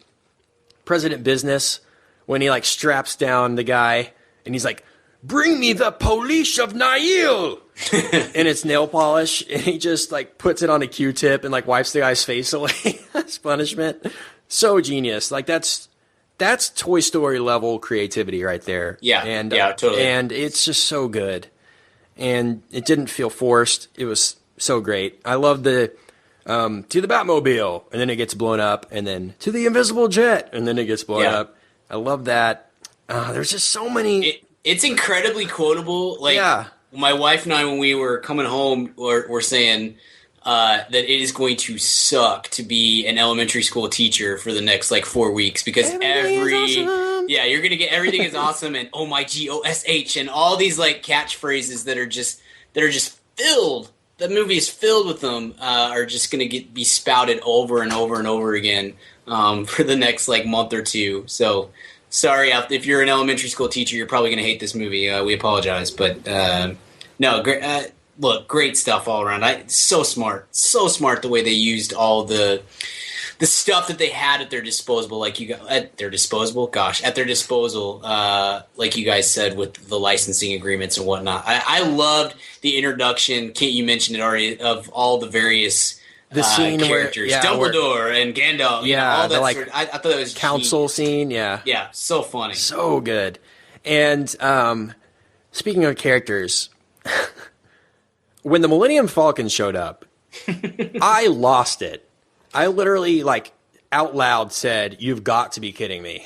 President Business, when he like straps down the guy and he's like, "Bring me the police of Nail," and it's nail polish, and he just like puts it on a Q-tip and like wipes the guy's face away as punishment. So genius. Like that's Toy Story level creativity right there. Yeah, and totally. And it's just so good, and it didn't feel forced. It was so great. I love the to the Batmobile, and then it gets blown up, and then to the invisible jet, and then it gets blown up. I love that. There's just so many. It's incredibly quotable. Like, my wife and I, when we were coming home, were saying that it is going to suck to be an elementary school teacher for the next 4 weeks because you're gonna get everything is awesome and oh my GOSH and all these catchphrases that are just filled. The movie is filled with them. Are just gonna be spouted over and over and over again for the next month or two. So. Sorry, if you're an elementary school teacher, you're probably going to hate this movie. We apologize, but no, great. Look, great stuff all around. So smart the way they used all the stuff that they had at their disposal, like you guys said with the licensing agreements and whatnot. I loved the introduction. Kate, you mentioned it already, of all the various. The scene characters, where Dumbledore and Gandalf, all that sort of, I thought that was council scene, yeah, so funny, so good. And speaking of characters, when the Millennium Falcon showed up, I lost it. I literally out loud said, "You've got to be kidding me!"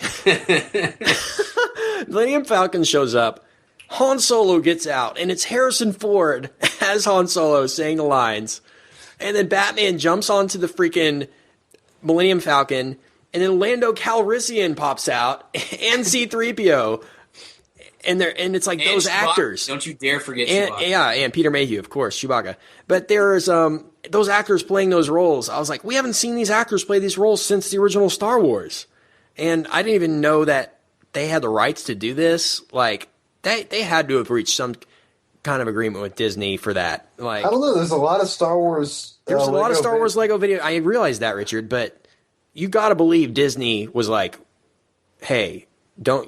Millennium Falcon shows up. Han Solo gets out, and it's Harrison Ford as Han Solo saying the lines. And then Batman jumps onto the freaking Millennium Falcon, and then Lando Calrissian pops out, and C-3PO, and it's those Chewbacca. actors. Don't you dare forget Chewbacca. Yeah, and Peter Mayhew, of course, Chewbacca. But there's those actors playing those roles. I was like, we haven't seen these actors play these roles since the original Star Wars, and I didn't even know that they had the rights to do this. They had to have reached some kind of agreement with Disney for that. I don't know. There's a lot of Star Wars. There's a lot of Star Wars Lego video. I realize that, Richard, but you got to believe Disney was like, "Hey, don't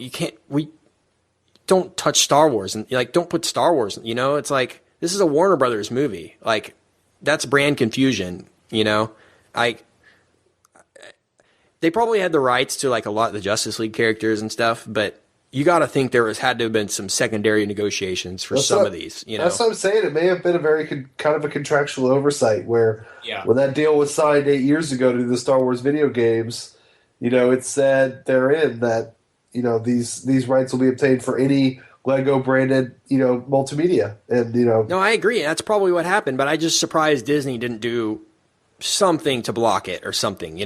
touch Star Wars and don't put Star Wars." It's like, this is a Warner Brothers movie. That's brand confusion. They probably had the rights to a lot of the Justice League characters and stuff, but. You got to think there had to have been some secondary negotiations for some of these. That's what I'm saying. It may have been a very kind of a contractual oversight where when that deal was signed 8 years ago to do the Star Wars video games, it said therein that these rights will be obtained for any Lego branded multimedia. And no, I agree. That's probably what happened. But I just surprised Disney didn't do something to block it or something.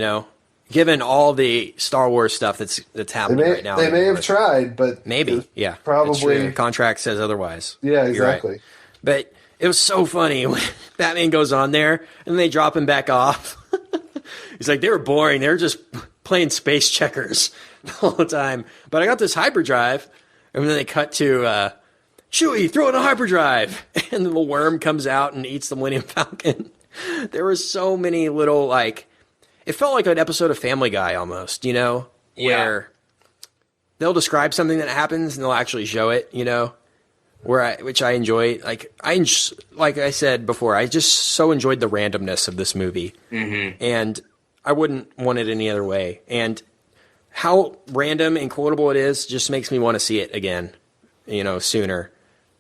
Given all the Star Wars stuff that's happening right now. They may have tried, but... Maybe, yeah. Probably... The contract says otherwise. Yeah, exactly. Right. But it was so funny when Batman goes on there, and they drop him back off. He's like, they were boring. They were just playing space checkers the whole time. But I got this hyperdrive, and then they cut to... Chewie, throw in a hyperdrive! And the worm comes out and eats the Millennium Falcon. There were so many little, it felt like an episode of Family Guy almost, where they'll describe something that happens and they'll actually show it, which I enjoy. Like I said before, I just so enjoyed the randomness of this movie, and I wouldn't want it any other way. And how random and quotable it is just makes me want to see it again, sooner,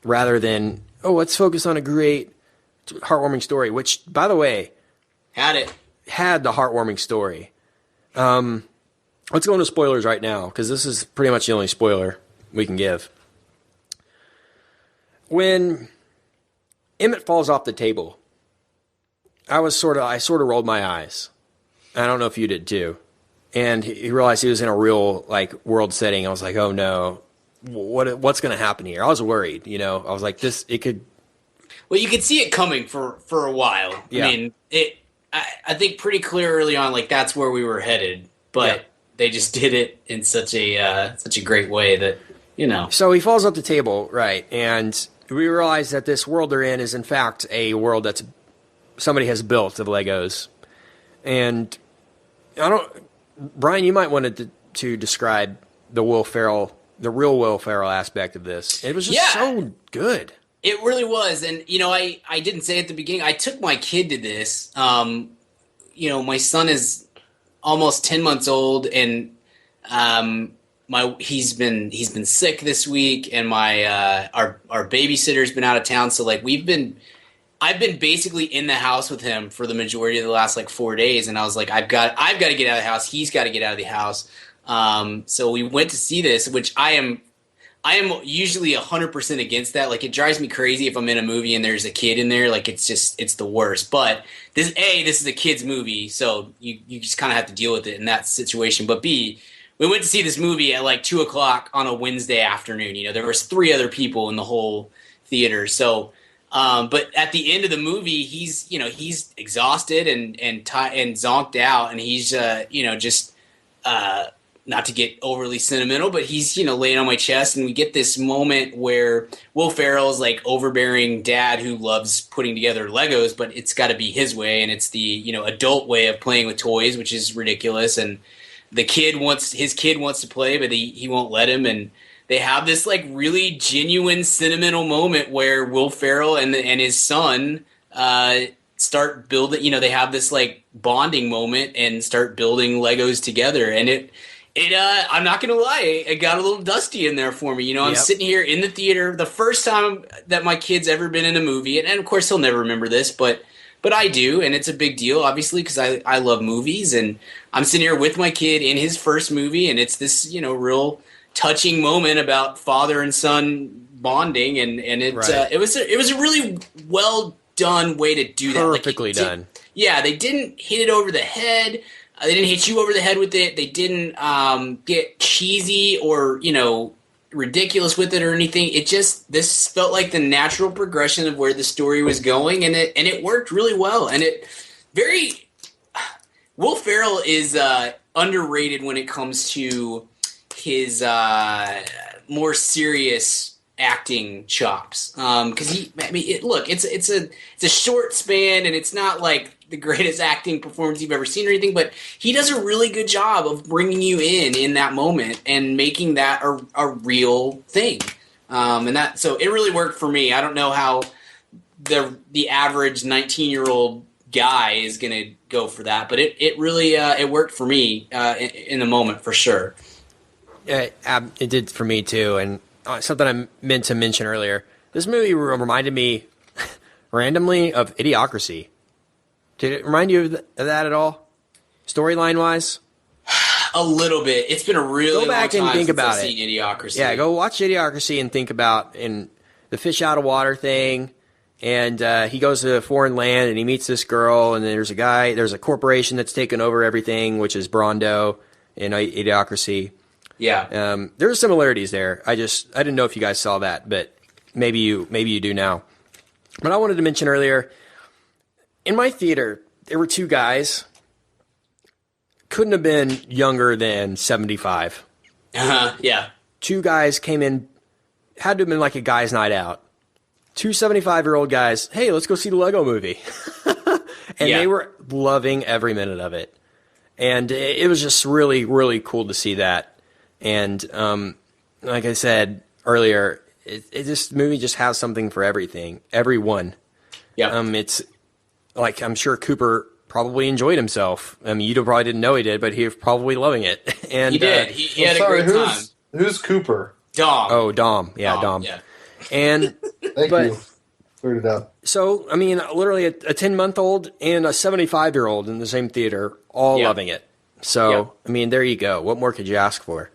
rather than let's focus on a great, heartwarming story. Which, by the way, had the heartwarming story. Let's go into spoilers right now, because this is pretty much the only spoiler we can give. When Emmett falls off the table, I sort of rolled my eyes. I don't know if you did too. And he realized he was in a real world setting. I was like, oh no, what's going to happen here? I was worried, I was like, it could. Well, you could see it coming for a while. Yeah. I mean, I think pretty clear early on, that's where we were headed, but they just did it in such a great way that, So he falls off the table, right? And we realize that this world they're in is in fact a world that's somebody has built of Legos. And Brian, you might want to describe the real Will Ferrell aspect of this. It was just so good. It really was. And, I didn't say at the beginning, I took my kid to this. My son is almost 10 months old, and he's been sick this week, and our babysitter's been out of town. So I've been basically in the house with him for the majority of the last 4 days, and I was like, I've got to get out of the house. He's got to get out of the house. So we went to see this, which I am usually 100% against that. It drives me crazy if I'm in a movie and there's a kid in there. It's the worst. But this is a kid's movie, so you just kind of have to deal with it in that situation. But B, we went to see this movie at 2:00 on a Wednesday afternoon. There was 3 other people in the whole theater. So, but at the end of the movie, he's exhausted and zonked out, and he's just not to get overly sentimental, but he's laying on my chest, and we get this moment where Will Ferrell's overbearing dad who loves putting together Legos, but it's got to be his way, and it's the adult way of playing with toys, which is ridiculous. And his kid wants to play, but he won't let him, and they have this really genuine sentimental moment where Will Ferrell and his son start building. They have this bonding moment and start building Legos together, and I'm not gonna lie, it got a little dusty in there for me. I'm sitting here in the theater, the first time that my kid's ever been in a movie, and of course he'll never remember this, but I do, and it's a big deal, obviously, because I love movies, and I'm sitting here with my kid in his first movie, and it's this real touching moment about father and son bonding, and it was a really well done way to do that. Perfectly done. Yeah, they didn't hit it over the head. They didn't hit you over the head with it. They didn't get cheesy or ridiculous with it or anything. This felt like the natural progression of where the story was going, and it worked really well. And Will Ferrell is underrated when it comes to his more serious acting chops. Because it's a short span, and it's not the greatest acting performance you've ever seen or anything, but he does a really good job of bringing you in that moment and making that a real thing. So it really worked for me. I don't know how the average 19-year-old guy is going to go for that, but it really it worked for me in the moment for sure. It did for me too, and something I meant to mention earlier. This movie reminded me randomly of Idiocracy. Did it remind you of that at all, storyline wise? A little bit. It's been a really go back long time and think since about I've it. seen Idiocracy. Yeah, go watch Idiocracy and think about the fish out of water thing. And he goes to a foreign land and he meets this girl, and there's a corporation that's taken over everything, which is Brondo in Idiocracy. Yeah. There are similarities there. I didn't know if you guys saw that, but maybe you do now. But I wanted to mention earlier, in my theater, there were 2 guys, couldn't have been younger than 75. Yeah. 2 guys came in, had to have been like a guy's night out. 2 75-year-old guys, hey, let's go see the Lego movie. And they were loving every minute of it. And it was just really, really cool to see that. And like I said earlier, this movie just has something for everyone. Yeah. It's like, I'm sure Cooper probably enjoyed himself. I mean, you probably didn't know he did, but he was probably loving it. And he did. He had a great time. Who's Cooper? Dom. Oh, Dom. Yeah, Dom. Yeah. And Thank you. Figured it out. So, I mean, literally a 10-month-old and a 75-year-old in the same theater, all loving it. So, I mean, there you go. What more could you ask for?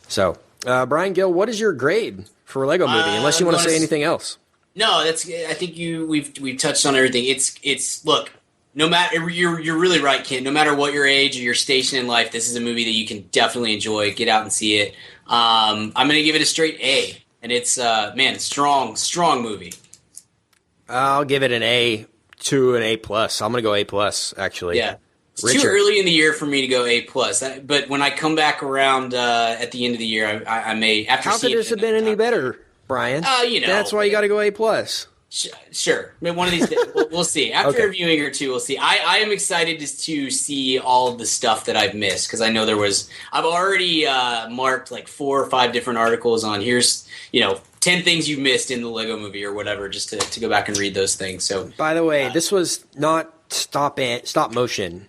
So, Brian Gill, what is your grade for Lego Movie? Unless you want to say anything else. No, I think we've touched on everything. It's look, no matter you're really right, Kent. No matter what your age or your station in life, this is a movie that you can definitely enjoy. Get out and see it. I'm going to give it a straight A, and it's strong movie. I'll give it an A to an A+. I'm going to go A+, actually. Yeah. It's too early in the year for me to go A+. But when I come back around at the end of the year, I may, after How could this have been any better, Brian? That's why you got to go A+. Sure. I mean, one of these days, we'll see. After a viewing or two, we'll see. I am excited to see all of the stuff that I've missed, because I know I've already marked like 4 or 5 different articles on here's, 10 things you missed in the Lego Movie or whatever, just to go back and read those things. So, by the way, this was not stop motion,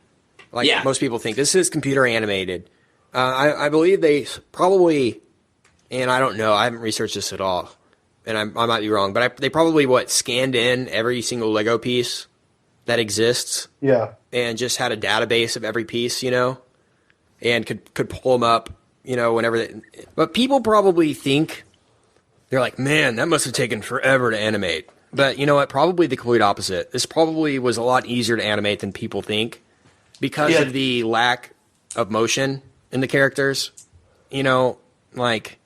like most people think. This is computer animated. I believe they probably, and I don't know, I haven't researched this at all, and I might be wrong, but they probably scanned in every single Lego piece that exists, and just had a database of every piece, and could pull them up, whenever. But people probably think. They're like, man, that must have taken forever to animate. But you know what? Probably the complete opposite. This probably was a lot easier to animate than people think because of the lack of motion in the characters. Like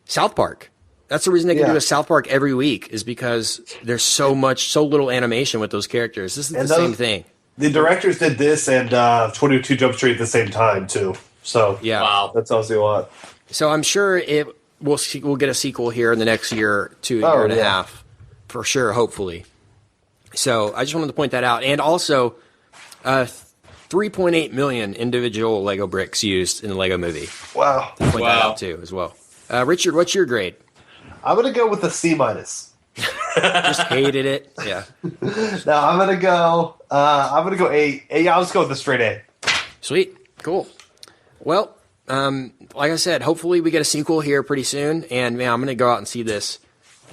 South Park. That's the reason they can do a South Park every week, is because there's so little animation with those characters. This is the same thing. The directors did this and 22 Jump Street at the same time, too. So, that tells you a lot. So I'm sure we'll get a sequel here in the next year to a year and a half, for sure, hopefully. So I just wanted to point that out. And also, 3.8 million individual Lego bricks used in the Lego Movie. Wow. To point that out, too, as well. Richard, what's your grade? I'm going to go with a C-. Just hated it. Yeah. No, I'm going to go A. I'll just go with the straight A. Sweet. Cool. Well, like I said, hopefully we get a sequel here pretty soon, and man, I'm going to go out and see this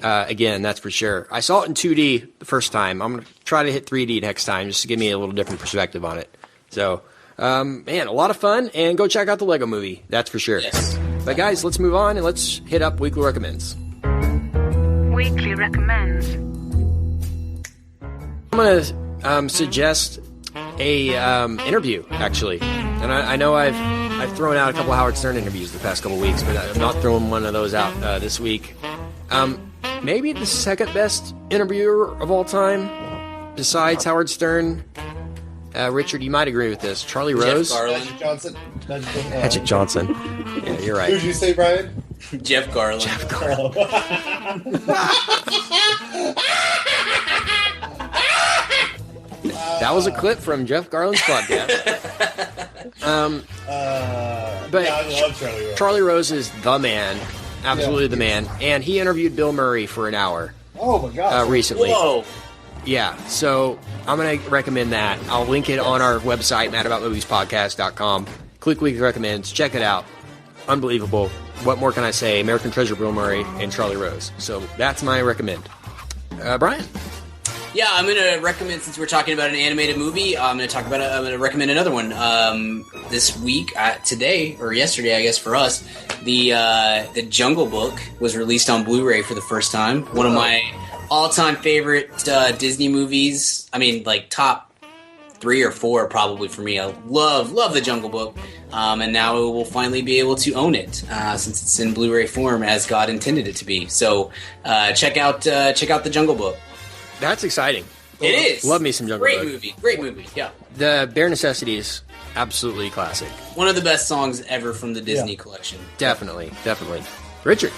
again, that's for sure. I saw it in 2D the first time. I'm going to try to hit 3D next time just to give me a little different perspective on it. So, man, a lot of fun, and go check out the Lego Movie, that's for sure. Yes. But guys, let's move on, and let's hit up Weekly Recommends. Weekly Recommends. I'm going to suggest a interview, actually. And I know I've thrown out a couple of Howard Stern interviews the past couple of weeks, but I'm not throwing one of those out this week. Maybe the second best interviewer of all time, besides Howard Stern. Richard, you might agree with this. Charlie Rose. Magic Johnson. Magic Johnson. Yeah, you're right. Who did you say, Brian? Jeff Garland. That was a clip from Jeff Garland's podcast. But I love Charlie Rose. Charlie Rose is the man, absolutely the man, and he interviewed Bill Murray for an hour. Oh my god! Recently. Whoa. Yeah, so I'm going to recommend that. I'll link it on our website, madaboutmoviespodcast.com. Click Weekly Recommends. Check it out. Unbelievable. What more can I say? American Treasure, Bill Murray, and Charlie Rose. So that's my recommend. Brian? Yeah, I'm going to recommend, since we're talking about an animated movie, I'm going to recommend another one. This week, today, or yesterday, I guess, for us, the Jungle Book was released on Blu-ray for the first time. One of my all-time favorite Disney movies. I mean, like, top 3 or 4 probably for me. I love the Jungle Book. And now we'll finally be able to own it, since it's in Blu-ray form as God intended it to be. So check out the Jungle Book. That's exciting. It is. Love me some Jungle Book. Great movie. Yeah. The Bare Necessities, absolutely classic. One of the best songs ever from the Disney collection. Definitely. Richard?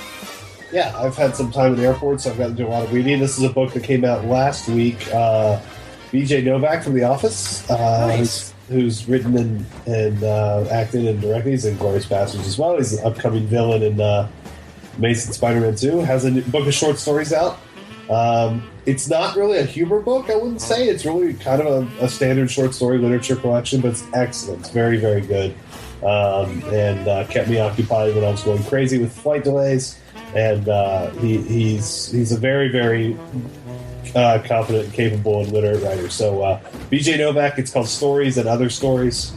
Yeah, I've had some time in the airport, so I've gotten to do a lot of reading. This is a book that came out last week. BJ Novak from The Office, Nice. who's written and acted and directed. He's in Glorious Bastards as well. He's an upcoming villain in Amazing Spider-Man 2, has a new book of short stories out. It's not really a humor book, I wouldn't say. It's really kind of a standard short story literature collection, but it's excellent. It's very, very good. And kept me occupied when I was going crazy with flight delays. And he's a very, very competent and capable and literate writer. So BJ Novak, it's called Stories and Other Stories.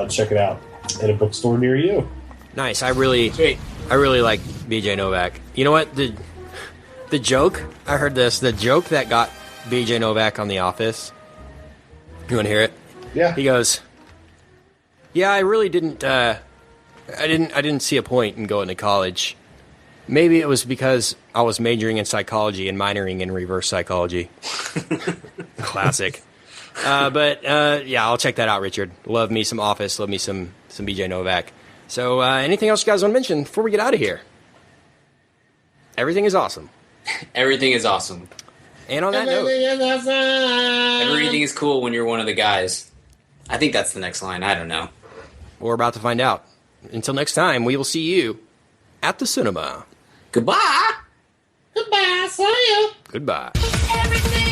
Check it out at a bookstore near you. Nice. I really like BJ Novak. You know what? The joke, I heard this, the joke that got BJ Novak on The Office. You want to hear it? Yeah. He goes, yeah, I really didn't, I didn't see a point in going to college. Maybe it was because I was majoring in psychology and minoring in reverse psychology. Classic. But yeah, I'll check that out, Richard. Love me some Office, love me some BJ Novak. So anything else you guys want to mention before we get out of here? Everything is awesome. Everything is awesome. And on that note, everything is cool when you're one of the guys. I think that's the next line. I don't know. We're about to find out. Until next time, we will see you at the cinema. Goodbye. Goodbye. See you. Goodbye. Everything